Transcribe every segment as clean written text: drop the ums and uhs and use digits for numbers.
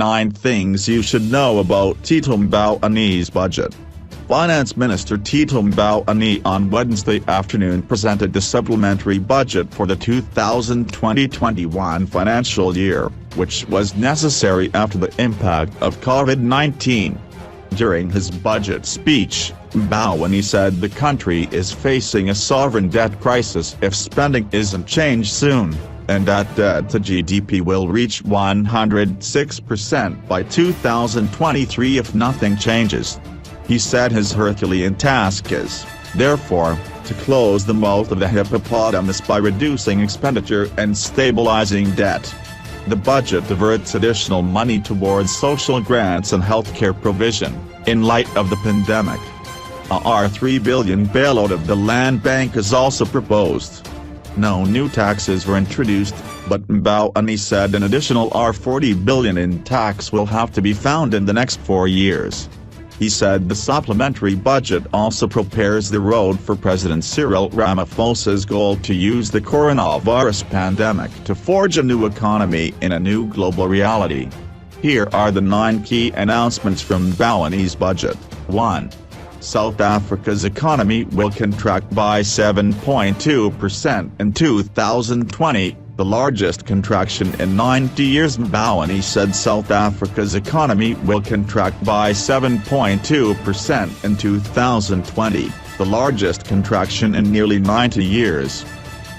9 things you should know about Tito Mboweni's budget. Finance Minister Tito Mboweni on Wednesday afternoon presented the supplementary budget for the 2020-21 financial year, which was necessary after the impact of COVID-19. During his budget speech, Mboweni said the country is facing a sovereign debt crisis if spending isn't changed soon, and that debt to GDP will reach 106% by 2023 if nothing changes. He said his Herculean task is, therefore, to close the mouth of the hippopotamus by reducing expenditure and stabilising debt. The budget diverts additional money towards social grants and healthcare provision, in light of the pandemic. A R3 billion bailout of the land bank is also proposed. No new taxes were introduced, but Mboweni said an additional R40 billion in tax will have to be found in the next 4 years. He said the supplementary budget also prepares the road for President Cyril Ramaphosa's goal to use the coronavirus pandemic to forge a new economy in a new global reality. Here are the 9 key announcements from Mboweni's budget. 1. South Africa's economy will contract by 7.2% in 2020. The largest contraction in 90 years. Mboweni said South Africa's economy will contract by 7.2% in 2020, the largest contraction in nearly 90 years.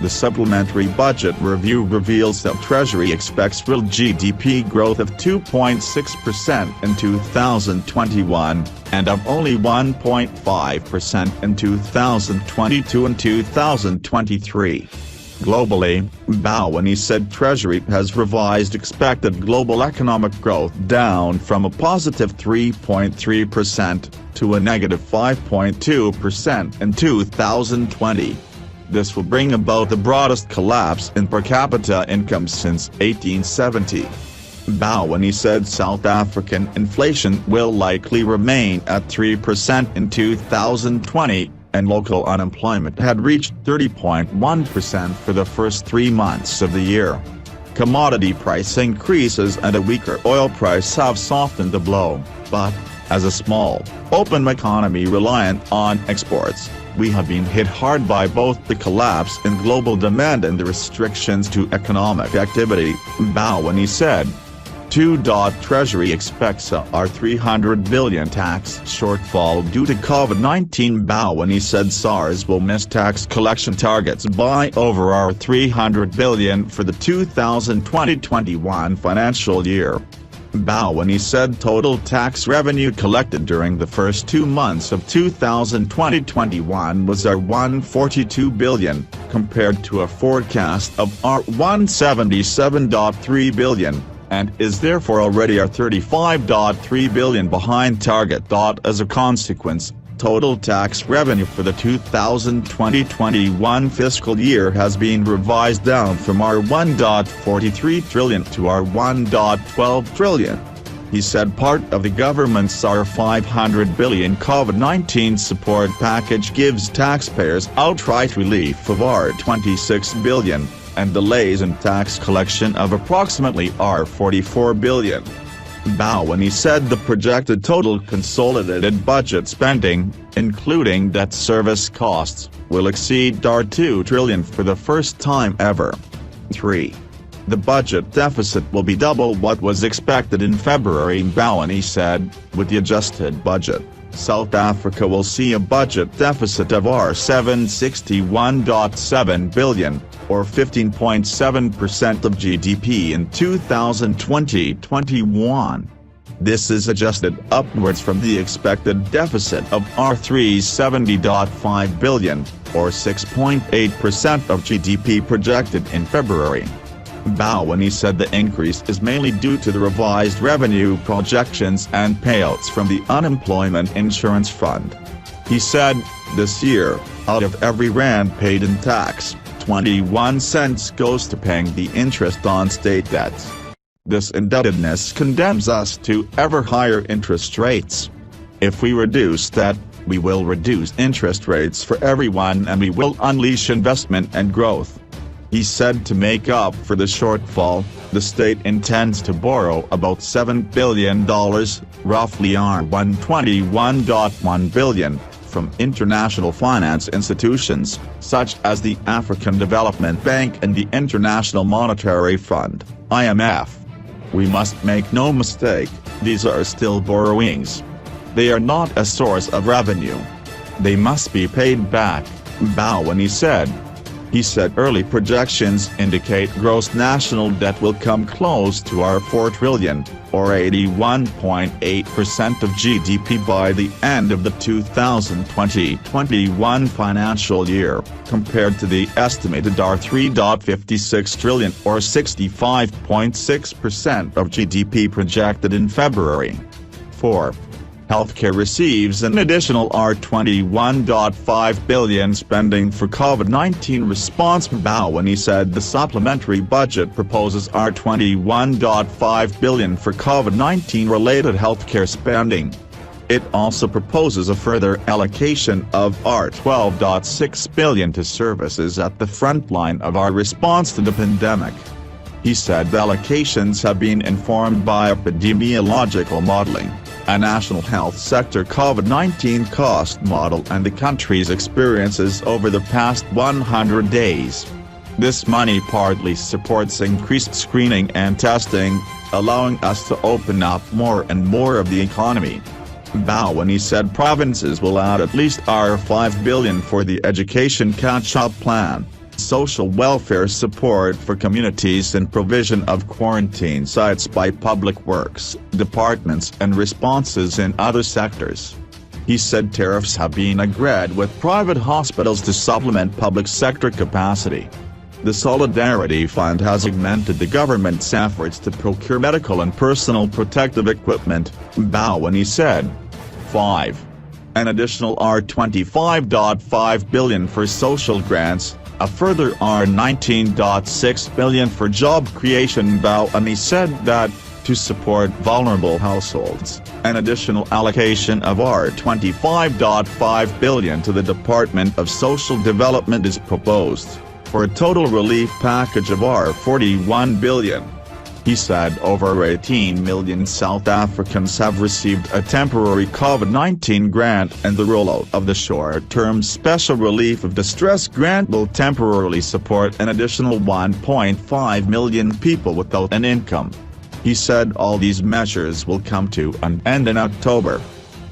The supplementary budget review reveals that Treasury expects real GDP growth of 2.6% in 2021, and of only 1.5% in 2022 and 2023. Globally, Mboweni said Treasury has revised expected global economic growth down from a positive 3.3% to a negative 5.2% in 2020. This will bring about the broadest collapse in per capita income since 1870. Mboweni said South African inflation will likely remain at 3% in 2020, and local unemployment had reached 30.1% for the first 3 months of the year. Commodity price increases and a weaker oil price have softened the blow, but, as a small, open economy reliant on exports, we have been hit hard by both the collapse in global demand and the restrictions to economic activity, Mboweni said. 2. Treasury expects a R300 billion tax shortfall due to COVID-19. Mboweni said SARS will miss tax collection targets by over R300 billion for the 2020-21 financial year. Mboweni said total tax revenue collected during the first 2 months of 2020-21 was R142 billion, compared to a forecast of R177.3 billion. And is therefore already R35.3 billion behind target. As a consequence, total tax revenue for the 2020-21 fiscal year has been revised down from R1.43 trillion to R1.12 trillion. He said part of the government's R500 billion COVID-19 support package gives taxpayers outright relief of R26 billion. And delays in tax collection of approximately R44 billion. Mboweni said the projected total consolidated budget spending, including debt service costs, will exceed R2 trillion for the first time ever. 3. The budget deficit will be double what was expected in February. Mboweni said, with the adjusted budget, South Africa will see a budget deficit of R761.7 billion, or 15.7% of GDP in 2020-21. This is adjusted upwards from the expected deficit of R370.5 billion, or 6.8% of GDP projected in February. Mboweni said the increase is mainly due to the revised revenue projections and payouts from the Unemployment Insurance Fund. He said, this year, out of every rand paid in tax, 21 cents goes to paying the interest on state debts. This indebtedness condemns us to ever higher interest rates. If we reduce debt, we will reduce interest rates for everyone and we will unleash investment and growth. He said to make up for the shortfall, the state intends to borrow about $7 billion, roughly $121.1 billion, from international finance institutions, such as the African Development Bank and the International Monetary Fund, IMF. We must make no mistake, these are still borrowings. They are not a source of revenue. They must be paid back, Mboweni said. He said early projections indicate gross national debt will come close to our $4 trillion, or 81.8% of GDP by the end of the 2020-21 financial year, compared to the estimated our $3.56 trillion or 65.6% of GDP projected in February. 4. Healthcare receives an additional $21.5 billion spending for COVID-19 response. Mboweni said the supplementary budget proposes $21.5 billion for COVID-19 related healthcare spending. It also proposes a further allocation of $12.6 billion to services at the front line of our response to the pandemic. He said the allocations have been informed by epidemiological modeling, a national health sector COVID-19 cost model, and the country's experiences over the past 100 days. This money partly supports increased screening and testing, allowing us to open up more and more of the economy. Mboweni said provinces will add at least $5 billion for the education catch-up plan, social welfare support for communities, and provision of quarantine sites by public works departments and responses in other sectors. He said tariffs have been agreed with private hospitals to supplement public sector capacity. The Solidarity Fund has augmented the government's efforts to procure medical and personal protective equipment, Mboweni said. 5. An additional $25.5 billion for social grants, a further $19.6 billion for job creation. Mboweni said that, to support vulnerable households, an additional allocation of $25.5 billion to the Department of Social Development is proposed, for a total relief package of $41 billion. He said over 18 million South Africans have received a temporary COVID-19 grant, and the rollout of the short-term Special Relief of Distress grant will temporarily support an additional 1.5 million people without an income. He said all these measures will come to an end in October.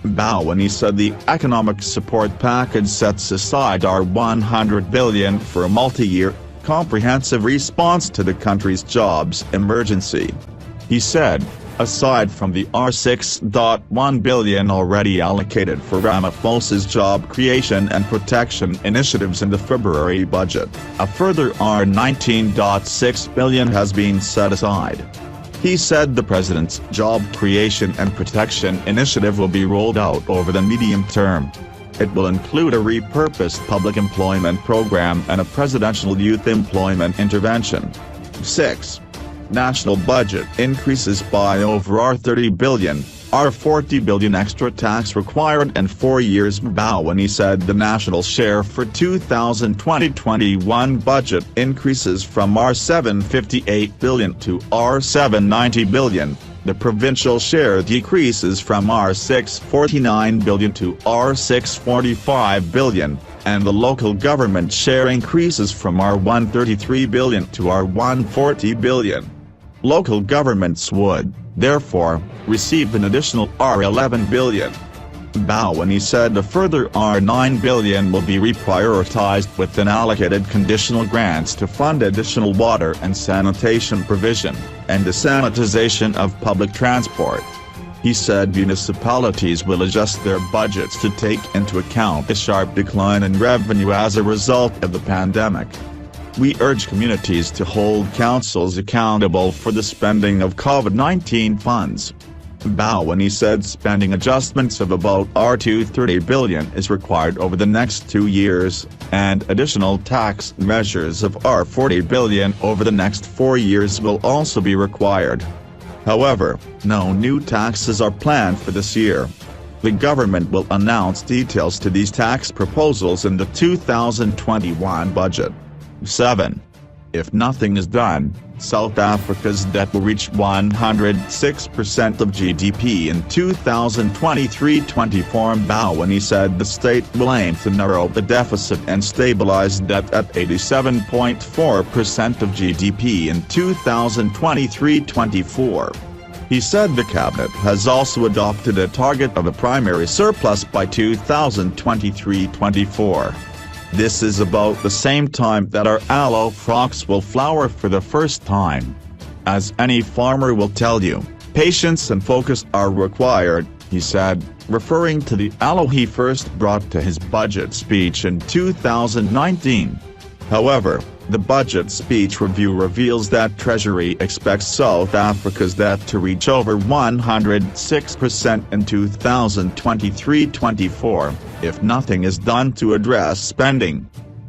Mboweni said the economic support package sets aside $100 billion for a multi-year, comprehensive response to the country's jobs emergency. He said, aside from the $6.1 billion already allocated for Ramaphosa's job creation and protection initiatives in the February budget, a further $19.6 billion has been set aside. He said the president's job creation and protection initiative will be rolled out over the medium term. It will include a repurposed public employment program and a presidential youth employment intervention. 6. National budget increases by over $30 billion, $40 billion extra tax required in 4 years. Mboweni said the national share for 2020-21 budget increases from $758 billion to $790 billion. The provincial share decreases from $649 billion to $645 billion, and the local government share increases from $133 billion to $140 billion. Local governments would, therefore, receive an additional $11 billion. Mboweni said a further $9 billion will be reprioritized within allocated conditional grants to fund additional water and sanitation provision, and the sanitization of public transport. He said municipalities will adjust their budgets to take into account the sharp decline in revenue as a result of the pandemic. We urge communities to hold councils accountable for the spending of COVID-19 funds. Mboweni said spending adjustments of about $230 billion is required over the next 2 years, and additional tax measures of $40 billion over the next 4 years will also be required. However, no new taxes are planned for this year. The government will announce details to these tax proposals in the 2021 budget. 7. If nothing is done, South Africa's debt will reach 106% of GDP in 2023-24. Mboweni said the state will aim to narrow the deficit and stabilize debt at 87.4% of GDP in 2023-24. He said the cabinet has also adopted a target of a primary surplus by 2023-24. This is about the same time that our aloe crops will flower for the first time. As any farmer will tell you, patience and focus are required, he said, referring to the aloe he first brought to his budget speech in 2019. However, the budget speech review reveals that Treasury expects South Africa's debt to reach over 106% in 2023-24, if nothing is done to address spending.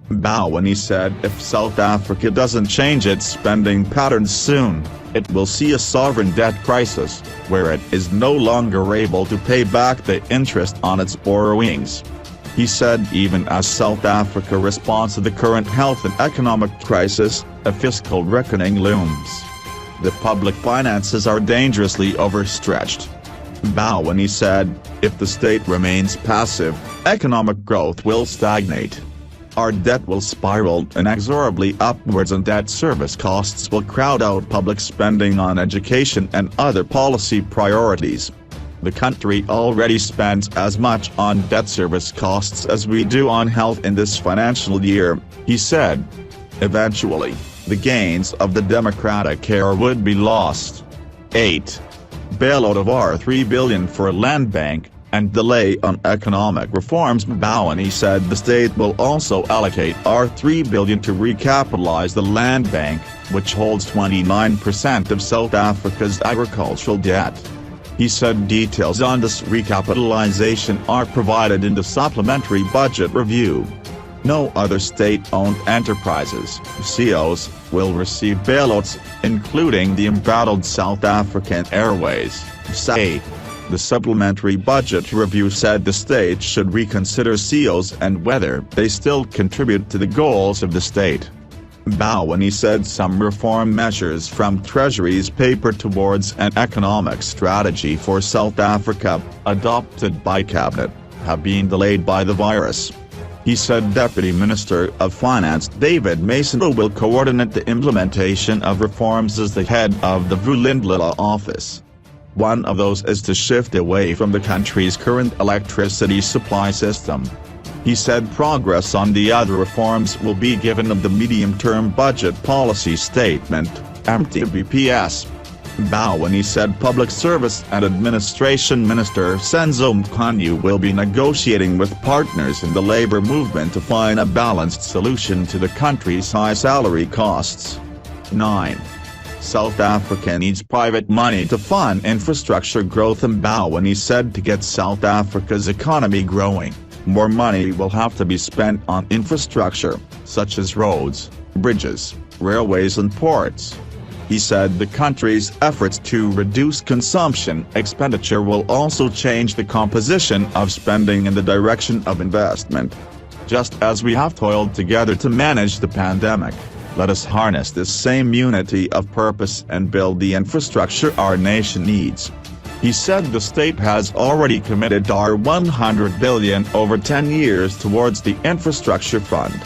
Mboweni said if South Africa doesn't change its spending patterns soon, it will see a sovereign debt crisis, where it is no longer able to pay back the interest on its borrowings. He said even as South Africa responds to the current health and economic crisis, a fiscal reckoning looms. The public finances are dangerously overstretched. Mboweni said, if the state remains passive, economic growth will stagnate. Our debt will spiral inexorably upwards and debt service costs will crowd out public spending on education and other policy priorities. The country already spends as much on debt service costs as we do on health in this financial year, he said. Eventually, the gains of the democratic era would be lost. 8. Bailout of R3 billion for a land bank, and delay on economic reforms. Mboweni said the state will also allocate R3 billion to recapitalize the land bank, which holds 29% of South Africa's agricultural debt. He said details on this recapitalization are provided in the Supplementary Budget review. No other state-owned enterprises, CEOs, will receive bailouts, including the embattled South African Airways, SA. The Supplementary Budget review said the state should reconsider CEOs and whether they still contribute to the goals of the state. Mboweni said some reform measures from Treasury's paper towards an economic strategy for South Africa, adopted by cabinet, have been delayed by the virus. He said Deputy Minister of Finance David Mason will coordinate the implementation of reforms as the head of the Vulindlela office. One of those is to shift away from the country's current electricity supply system. He said progress on the other reforms will be given in the medium-term budget policy statement, MTBPS. Mboweni said Public Service and Administration Minister Senzo Mkhanyo will be negotiating with partners in the labor movement to find a balanced solution to the country's high salary costs. 9. South Africa needs private money to fund infrastructure growth. Mboweni said to get South Africa's economy growing, more money will have to be spent on infrastructure, such as roads, bridges, railways and ports. He said the country's efforts to reduce consumption expenditure will also change the composition of spending in the direction of investment. Just as we have toiled together to manage the pandemic, let us harness this same unity of purpose and build the infrastructure our nation needs. He said the state has already committed R100 billion over 10 years towards the infrastructure fund.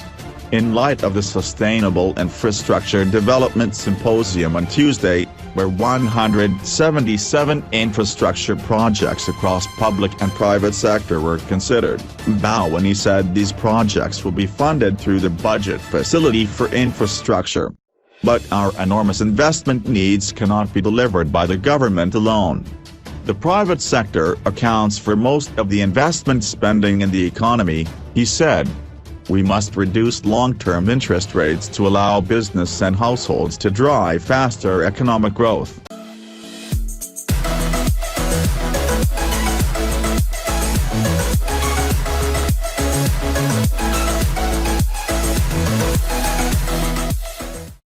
In light of the Sustainable Infrastructure Development Symposium on Tuesday, where 177 infrastructure projects across public and private sector were considered, Mboweni said these projects will be funded through the budget facility for infrastructure. But our enormous investment needs cannot be delivered by the government alone. The private sector accounts for most of the investment spending in the economy, he said. We must reduce long-term interest rates to allow business and households to drive faster economic growth.